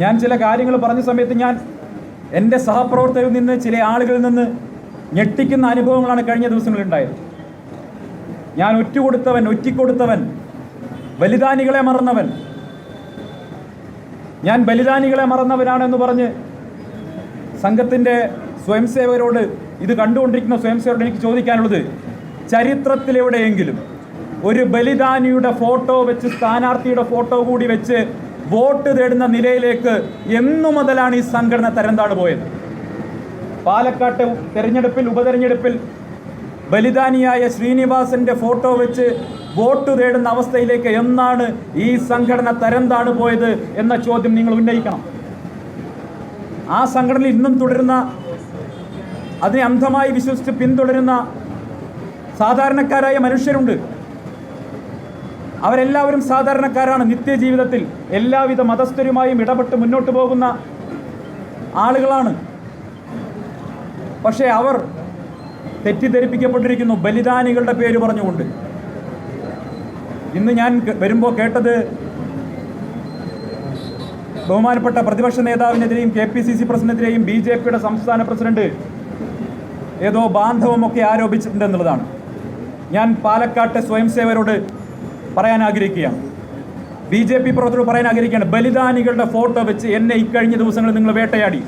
ഞാൻ ചില കാര്യങ്ങൾ പറഞ്ഞ സമയത്ത് ഞാൻ എൻ്റെ സഹപ്രവർത്തകരിൽ നിന്ന് ചില ആളുകളിൽ നിന്ന് ഞെട്ടിക്കുന്ന അനുഭവങ്ങളാണ് കഴിഞ്ഞ ദിവസങ്ങളിലുണ്ടായത്. ഞാൻ ഒറ്റിക്കൊടുത്തവൻ, ബലിദാനികളെ മറന്നവൻ, ഞാൻ ബലിദാനികളെ മറന്നവനാണെന്ന് പറഞ്ഞ് സംഘത്തിൻ്റെ സ്വയംസേവകരോട്, ഇത് കണ്ടുകൊണ്ടിരിക്കുന്ന സ്വയംസേവകരോട് എനിക്ക് ചോദിക്കാനുള്ളത്, ചരിത്രത്തിലെവിടെയെങ്കിലും ഒരു ബലിദാനിയുടെ ഫോട്ടോ വെച്ച്, സ്ഥാനാർത്ഥിയുടെ ഫോട്ടോ കൂടി വെച്ച് വോട്ട് തേടുന്ന നിലയിലേക്ക് എന്നു മുതലാണ് ഈ സംഘടന തരംതാണു പോയത്? പാലക്കാട്ട് ഉപതെരഞ്ഞെടുപ്പിൽ ബലിദാനിയായ ശ്രീനിവാസന്റെ ഫോട്ടോ വെച്ച് വോട്ട് തേടുന്ന അവസ്ഥയിലേക്ക് എന്നാണ് ഈ സംഘടന തരംതാണു പോയത് എന്ന ചോദ്യം നിങ്ങൾ ഉന്നയിക്കണം. ആ സംഘടന ഇന്നും തുടരുന്ന, അതിനെ അന്ധമായി വിശ്വസിച്ച് പിന്തുടരുന്ന സാധാരണക്കാരായ മനുഷ്യരുണ്ട്. അവരെല്ലാവരും സാധാരണക്കാരാണ്. നിത്യജീവിതത്തിൽ എല്ലാവിധ മതസ്ഥരുമായും ഇടപെട്ട് മുന്നോട്ട് പോകുന്ന ആളുകളാണ്. പക്ഷേ അവർ തെറ്റിദ്ധരിപ്പിക്കപ്പെട്ടിരിക്കുന്നു ബലിദാനികളുടെ പേര് പറഞ്ഞുകൊണ്ട്. ഇന്ന് ഞാൻ വരുമ്പോൾ കേട്ടത് ബഹുമാനപ്പെട്ട പ്രതിപക്ഷ നേതാവിനെതിരെയും KPCC പ്രസിഡന്റിനെതിരെയും BJPയുടെ സംസ്ഥാന പ്രസിഡന്റ് ഏതോ ബാന്ധവമൊക്കെ ആരോപിച്ചിട്ടുണ്ടെന്നുള്ളതാണ്. ഞാൻ പാലക്കാട്ടെ സ്വയംസേവകരോട് പറയാൻ ആഗ്രഹിക്കുകയാണ്, BJP പ്രവർത്തകരോട് പറയാൻ ആഗ്രഹിക്കുകയാണ്, ബലിദാനികളുടെ ഫോട്ടോ വെച്ച് എന്നെ ഇക്കഴിഞ്ഞ ദിവസങ്ങളിൽ നിങ്ങൾ വേട്ടയാടി,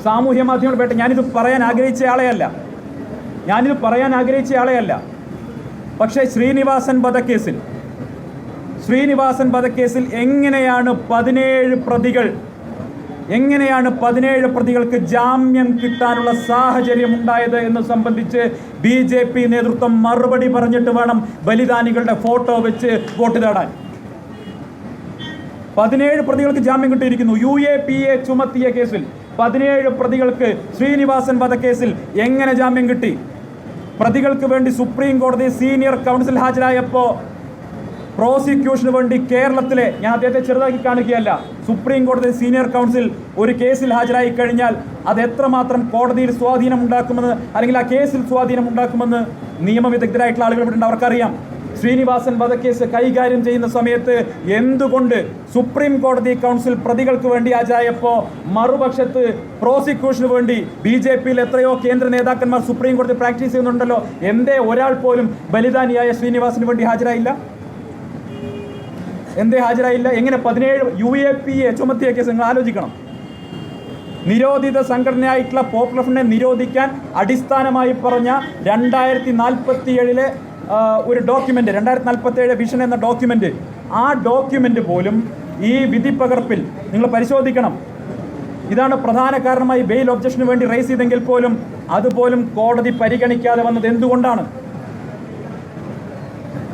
സാമൂഹ്യ മാധ്യമങ്ങൾ വേട്ട. ഞാനിത് പറയാൻ ആഗ്രഹിച്ച ആളെയല്ല. പക്ഷേ ശ്രീനിവാസൻ വധക്കേസിൽ എങ്ങനെയാണ് 17 പ്രതികൾക്ക് ജാമ്യം കിട്ടാനുള്ള സാഹചര്യം ഉണ്ടായത് എന്ന് സംബന്ധിച്ച് BJP നേതൃത്വം മറുപടി പറഞ്ഞിട്ട് വേണം ബലിദാനികളുടെ ഫോട്ടോ വെച്ച് വോട്ട് തേടാൻ. 17 പ്രതികൾക്ക് ജാമ്യം കിട്ടിയിരിക്കുന്നു. UAPA ചുമത്തിയ കേസിൽ 17 പ്രതികൾക്ക് ശ്രീനിവാസൻ വധക്കേസിൽ എങ്ങനെ ജാമ്യം കിട്ടി? പ്രതികൾക്ക് വേണ്ടി സുപ്രീം കോടതി സീനിയർ കൗൺസിൽ ഹാജരായപ്പോൾ പ്രോസിക്യൂഷന് വേണ്ടി കേരളത്തിലെ, ഞാൻ അദ്ദേഹത്തെ ചെറുതാക്കി കാണിക്കുകയല്ല, സുപ്രീം കോടതി സീനിയർ കൗൺസിൽ ഒരു കേസിൽ ഹാജരായി കഴിഞ്ഞാൽ അത് എത്രമാത്രം കോടതിയിൽ സ്വാധീനം ഉണ്ടാക്കുമെന്ന്, അല്ലെങ്കിൽ ആ കേസിൽ സ്വാധീനം ഉണ്ടാക്കുമെന്ന് നിയമവിദഗ്ധരായിട്ടുള്ള ആളുകൾ ഇവിടെ ഉണ്ട്, അവർക്കറിയാം. ശ്രീനിവാസൻ വധക്കേസ് കൈകാര്യം ചെയ്യുന്ന സമയത്ത് എന്തുകൊണ്ട് സുപ്രീം കോടതി കൗൺസിൽ പ്രതികൾക്ക് വേണ്ടി ഹാജരായപ്പോൾ മറുപക്ഷത്ത് പ്രോസിക്യൂഷന് വേണ്ടി BJPയിൽ എത്രയോ കേന്ദ്ര നേതാക്കന്മാർ സുപ്രീം കോടതി പ്രാക്ടീസ് ചെയ്യുന്നുണ്ടല്ലോ, എന്തേ ഒരാൾ പോലും ബലിദാനിയായ ശ്രീനിവാസിന് വേണ്ടി ഹാജരായില്ല? എങ്ങനെ 17 UAPA ചുമത്തിയ കേസ് നിങ്ങൾ ആലോചിക്കണം. നിരോധിത സംഘടനയായിട്ടുള്ള പോപ്പുലർ ഫ്രണ്ടിനെ നിരോധിക്കാൻ അടിസ്ഥാനമായി പറഞ്ഞ 2047 ഒരു ഡോക്യുമെൻ്റ്, 2047 വിഷൻ എന്ന ഡോക്യുമെൻ്റ്, ആ ഡോക്യുമെൻ്റ് പോലും ഈ വിധിപ്പകർപ്പിൽ നിങ്ങൾ പരിശോധിക്കണം. ഇതാണ് പ്രധാന കാരണമായി ബെയിൽ ഒബ്ജക്ഷന് വേണ്ടി റേസ് ചെയ്തെങ്കിൽ പോലും അതുപോലും കോടതി പരിഗണിക്കാതെ വന്നത് എന്തുകൊണ്ടാണ്?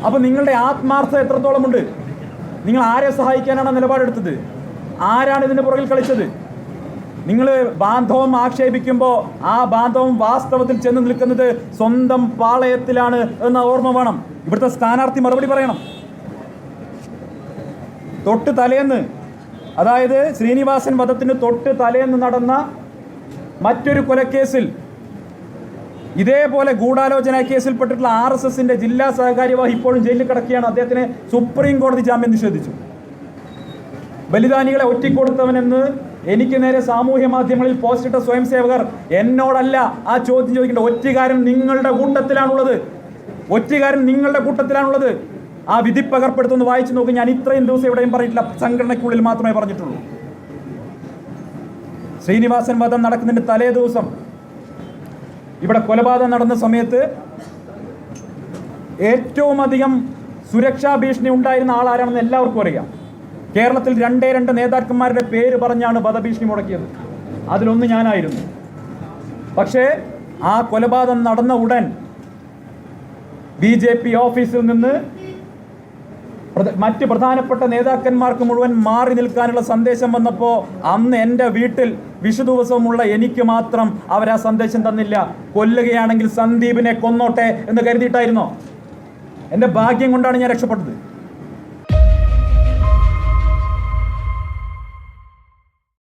അപ്പോൾ നിങ്ങളുടെ ആത്മാർത്ഥത എത്രത്തോളമുണ്ട്? നിങ്ങൾ ആരെ സഹായിക്കാനാണ് നിലപാടെടുത്തത്? ആരാണ് ഇതിൻ്റെ പുറകിൽ കളിച്ചത്? നിങ്ങൾ ബാന്ധവം ആക്ഷേപിക്കുമ്പോൾ ആ ബാന്ധവം വാസ്തവത്തിൽ ചെന്ന് നിൽക്കുന്നത് സ്വന്തം പാളയത്തിലാണ് എന്ന ഓർമ്മ വേണം. ഇവിടുത്തെ സ്ഥാനാർത്ഥി മറുപടി പറയണം. തൊട്ട് തലേന്ന്, അതായത് ശ്രീനിവാസൻ വധത്തിന് തൊട്ട് തലേന്ന് നടന്ന മറ്റൊരു കൊലക്കേസിൽ ഇതേപോലെ ഗൂഢാലോചന കേസിൽപ്പെട്ടിട്ടുള്ള RSSന്റെ ജില്ലാ സഹകാര്യവാഹി ഇപ്പോഴും ജയിലിൽ കിടക്കുകയാണ്. അദ്ദേഹത്തിന് സുപ്രീം കോടതി ജാമ്യം നിഷേധിച്ചു. ബലിദാനികളെ ഒറ്റിക്കൊടുത്തവനെന്ന് എനിക്ക് നേരെ സാമൂഹ്യ മാധ്യമങ്ങളിൽ പോസ്റ്റിട്ട സ്വയംസേവകർ എന്നോടല്ല ആ ചോദ്യം ചോദിക്കേണ്ട. ഒറ്റുകാരൻ നിങ്ങളുടെ കൂട്ടത്തിലാണുള്ളത്. ആ വിധിപ്പകർപ്പെടുത്തൊന്ന് വായിച്ചു നോക്കും. ഞാൻ ഇത്രയും ദിവസം എവിടെയും പറഞ്ഞിട്ടില്ല, സംഘടനയ്ക്കുള്ളിൽ മാത്രമേ പറഞ്ഞിട്ടുള്ളൂ. ശ്രീനിവാസൻ വധം നടക്കുന്നതിൻ്റെ തലേ ദിവസം ഇവിടെ കൊലപാതകം നടന്ന സമയത്ത് ഏറ്റവും അധികം സുരക്ഷാ ഭീഷണി ഉണ്ടായിരുന്ന ആളാരാണെന്ന് എല്ലാവർക്കും അറിയാം. കേരളത്തിൽ 2 നേതാക്കന്മാരുടെ പേര് പറഞ്ഞാണ് വധഭീഷണി മുടക്കിയത്. അതിലൊന്ന് ഞാനായിരുന്നു. പക്ഷേ ആ കൊലപാതകം നടന്ന ഉടൻ BJP ഓഫീസിൽ നിന്ന് മറ്റ് പ്രധാനപ്പെട്ട നേതാക്കന്മാർക്ക് മുഴുവൻ മാറി നിൽക്കാനുള്ള സന്ദേശം വന്നപ്പോൾ അന്ന് എൻ്റെ വീട്ടിൽ വിഷുദിവസമുള്ള എനിക്ക് മാത്രം അവരാ സന്ദേശം തന്നില്ല. കൊല്ലുകയാണെങ്കിൽ സന്ദീപിനെ കൊന്നോട്ടെ എന്ന് കരുതിയിട്ടായിരുന്നോ? എൻ്റെ ഭാഗ്യം കൊണ്ടാണ് ഞാൻ രക്ഷപ്പെട്ടത്.